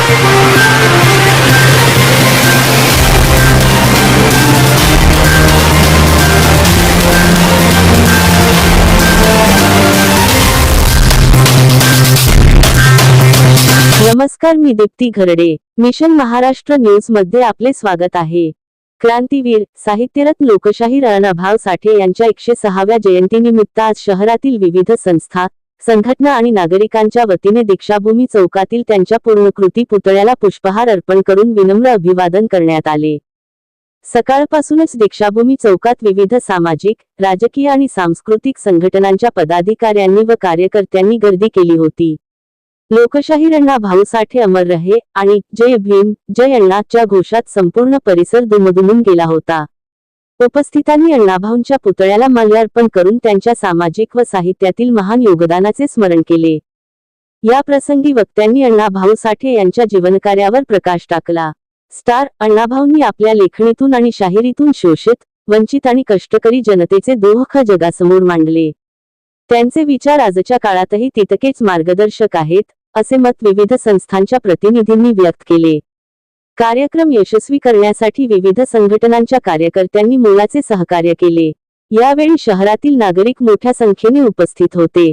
नमस्कार, मी Deepti Gharde. Mission Maharashtra news मध्ये आपले स्वागत आहे. क्रांतीवीर साहित्यरत्न लोकशाहीर अण्णाभाऊ साठे यांच्या 106व्या जयंतीनिमित्त आज शहरातील विविध संस्था, संघटना आणि नागरिकांच्या वतीने दीक्षाभूमी चौकातील त्यांच्या पूर्णकृती पुतळ्याला पुष्पहार अर्पण करून विनम्र अभिवादन करण्यात आले. सकाळपासूनच दीक्षाभूमी चौकात विविध सामाजिक, राजकीय आणि सांस्कृतिक संघटनांच्या पदाधिकाऱ्यांनी व कार्यकर्त्यांनी गर्दी केली होती. लोकशाहीर अण्णाभाऊ साठे अमर रहे आणि जय भीम जय अण्णाच्या घोषात संपूर्ण परिसर दुमदुमून गेला होता. उपस्थितांनी अण्णाभाऊंच्या पुतळ्याला माल्यार्पण करून त्यांच्या सामाजिक व साहित्यातील महान योगदानाचे स्मरण केले. या प्रसंगी वक्त्यांनी अण्णाभाऊ साठे यांच्या जीवनकार्यावर प्रकाश टाकला. स्टार अण्णाभाऊंनी आपल्या लेखणीतून आणि शाहिरीतून शोषित, वंचित आणि कष्टकरी जनतेचे दुःख जगासमोर मांडले. त्यांचे विचार आजच्या काळातही तितकेच मार्गदर्शक आहेत, असे मत विविध संस्थांच्या प्रतिनिधींनी व्यक्त केले. कार्यक्रम यशस्वी करण्यासाठी विविध संघटनांच्या कार्यकर्त्यांनी मोलाचे सहकार्य केले. यावेळी शहरातील नागरिक मोठ्या संख्येने उपस्थित होते.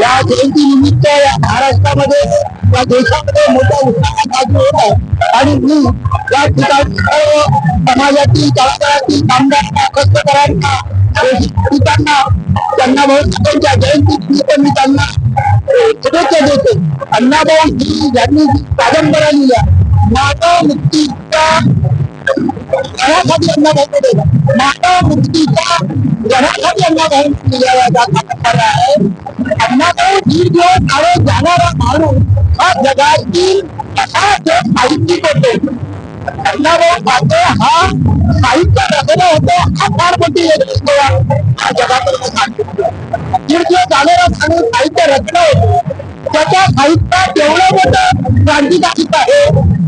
या जयंतीनिमित्त महाराष्ट्रामध्ये या देशामध्ये मोठ्या उत्साहात साजरी होत आहे आणि मी या ठिकाणी समाजातील तळागाळातील कामगारांना, कष्टकऱ्यांना, अण्णाभाऊ साठेंच्या जयंतीनिमित्त मी त्यांना शुभेच्छा देते. अण्णाभाऊ यांनी कादंबऱ्या लिहिल्या, मानव मुक्तीच्या लढ्यासाठी अण्णाभाऊ दिला, मानव मुक्तीच्या लढ्यासाठी अण्णाभाऊ लिहिलेल्या कादंबऱ्या आहे. अण्णाभाऊ दीड दिवस आळे जाणारा माणूस हा जगातील असा साहित्यिक होते. अण्णाभाऊ साठे हा साहित्य रचना होतो, हा फार मोठी हा जगाकडे सांगितलं. दीड दिवस जाणारा माणूस साहित्य रचना होतो. त्याच्या साहित्यात एवढं मोठं क्रांतिकारिक आहे,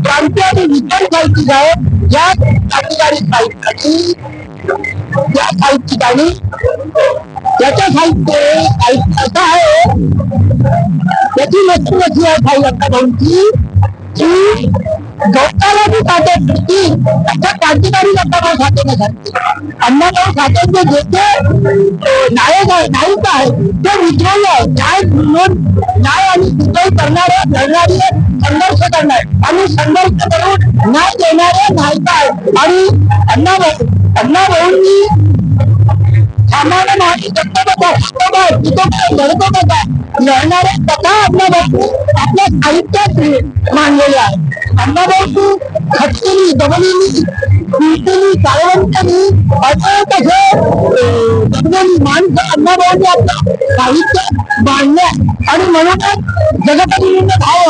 क्रांती आणि विचार साहित्यिक आहे. या क्रांतिकारी साहित्याची या साहित्यिकांनी त्याच्या साहित्य असं आहे, त्याची लक्षण अशी आहे साहित्याची की गौताला जी ताकद होती त्याच्या क्रांतिकारी अण्णाभाऊ साठे सांगते. अण्णाभाऊ साठेंचे जे नायक आहे, नायिक आहे ते विद्रोही आहे. न्याय आणि विजयी करणारे, लढणारे, संघर्ष करणारे आणि संघर्ष करून न्याय देणारे नायिका आहे. आणि अण्णाभाऊंनी सामान्य माणूस लढणारे कथा अण्णाभाऊ आपल्या साहित्यात मांडलेले आहे. अण्णाभाऊ खटकेली, दबलेली, पिटलेली, चालवंतांनी अनेक असे दबलेली माणसं अण्णाभाऊंनी आपलं साहित्य मांडले. आणि म्हणूनच जगतनिर्णय भाव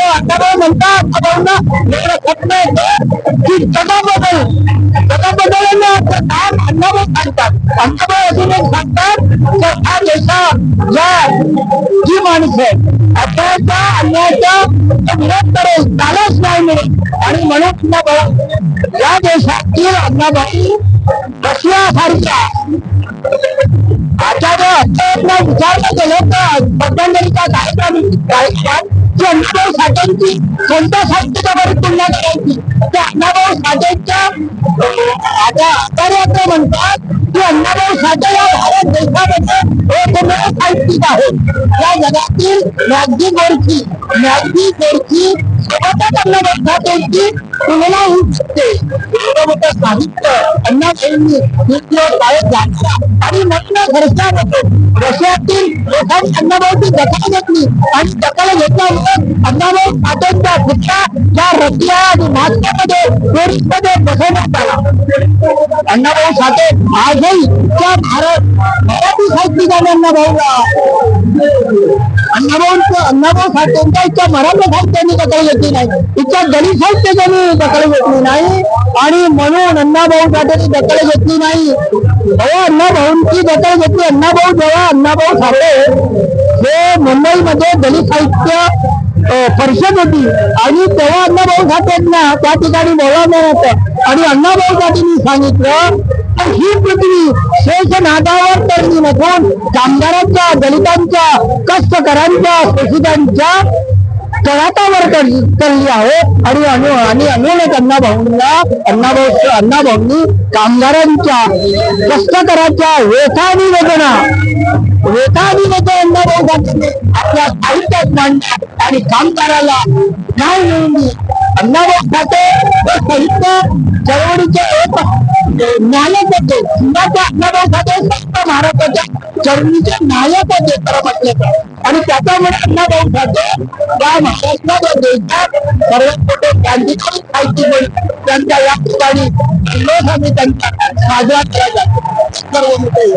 अण्णाभाऊ म्हणतात, अण्णाभाऊंना एवढं स्वप्न येतं की जगाबद्दल आपलं काम अण्णाभाऊ सांगतात. अण्णाभाऊ अजून एक सांगतात तर हा देशा जी माणसं अत्याच्या अन्यायाचा विरोध करेल त्यालाच नाही मिळेल. आणि म्हणून अण्णाभाऊ या देशातील अण्णाभाऊ रशियासारख्या आचार्य विचारलं गेलं तर पतंजलीचा कार्यक्रमात की अण्णाभाऊ साठेंची कोणत्या साहित्यावर तुलना करायची, त्या अण्णाभाऊ साठेंच्या आचार्याचं म्हणतात की अण्णाभाऊ साठे या भारत देशामध्ये एकमेव साहित्यिक आहेत. या जगातील मॅगझी गोरखी सोबतच अण्णाभाऊ साठेंची तुलना होऊ शकते. एवढं मोठं साहित्य अण्णाभाऊंनी शाळेत जाणलं आणि म्हणून रशियामध्ये रशियातील लोकांनी अण्णाभाऊची दखल घेतली आणि दखल घेतल्यामुळे अण्णाभाऊ साठेंचा पुतळा या रशिया आणि मॉस्कोमध्ये पॅरिसमध्ये बसवण्यात आला. अण्णाभाऊ साठे आजही त्या मराठी साहित्यिकाने अण्णाभाऊ साठेंच्या इतक्या मराठी साहित्याने दखल घेतली नाही, इतक्या दलित साहित्याने दखल घेतली नाही. आणि म्हणून अण्णाभाऊ साठेंनी दखल घेतली नाही, अण्णाभाऊंची दखल घेतली. अण्णाभाऊ साठे हे मुंबईमध्ये दलित साहित्य परिषद होती आणि तेव्हा अण्णाभाऊ साठेंना त्या ठिकाणी बोलावण्यात होतं आणि अण्णाभाऊ साठेंनी सांगितलं ही पृथ्वी शेष नागावर तरली नसून कामगारांच्या, दलितांच्या, कष्ट कष्टकऱ्यांच्या शोषितांच्या तळातावर करली आहे आणि अनेक अण्णाभाऊंनी कामगारांच्या कष्टकऱ्याच्या वेथानी वेदना अण्णाभाऊ साठेंनी आपल्या साहित्यात मांडल्या आणि कामगाराला न्याय मिळवून दिला. अण्णाभाऊ साठे हे साहित्य चळवळीचे एक नायक होते. सिंहाचे अण्णाभाऊ साठे फक्त महाराष्ट्राच्या चळवळीचे नायक होते खरं म्हटलं तर. आणि त्याच्यामुळे अण्णाभाऊ साठे या महाराष्ट्राच्या देशात सर्वात मोठे क्रांतिकारी साहित्य म्हणून त्यांच्या या ठिकाणी जल्लोष आम्ही त्यांचा साजरा केला जातो. सर्व मोठे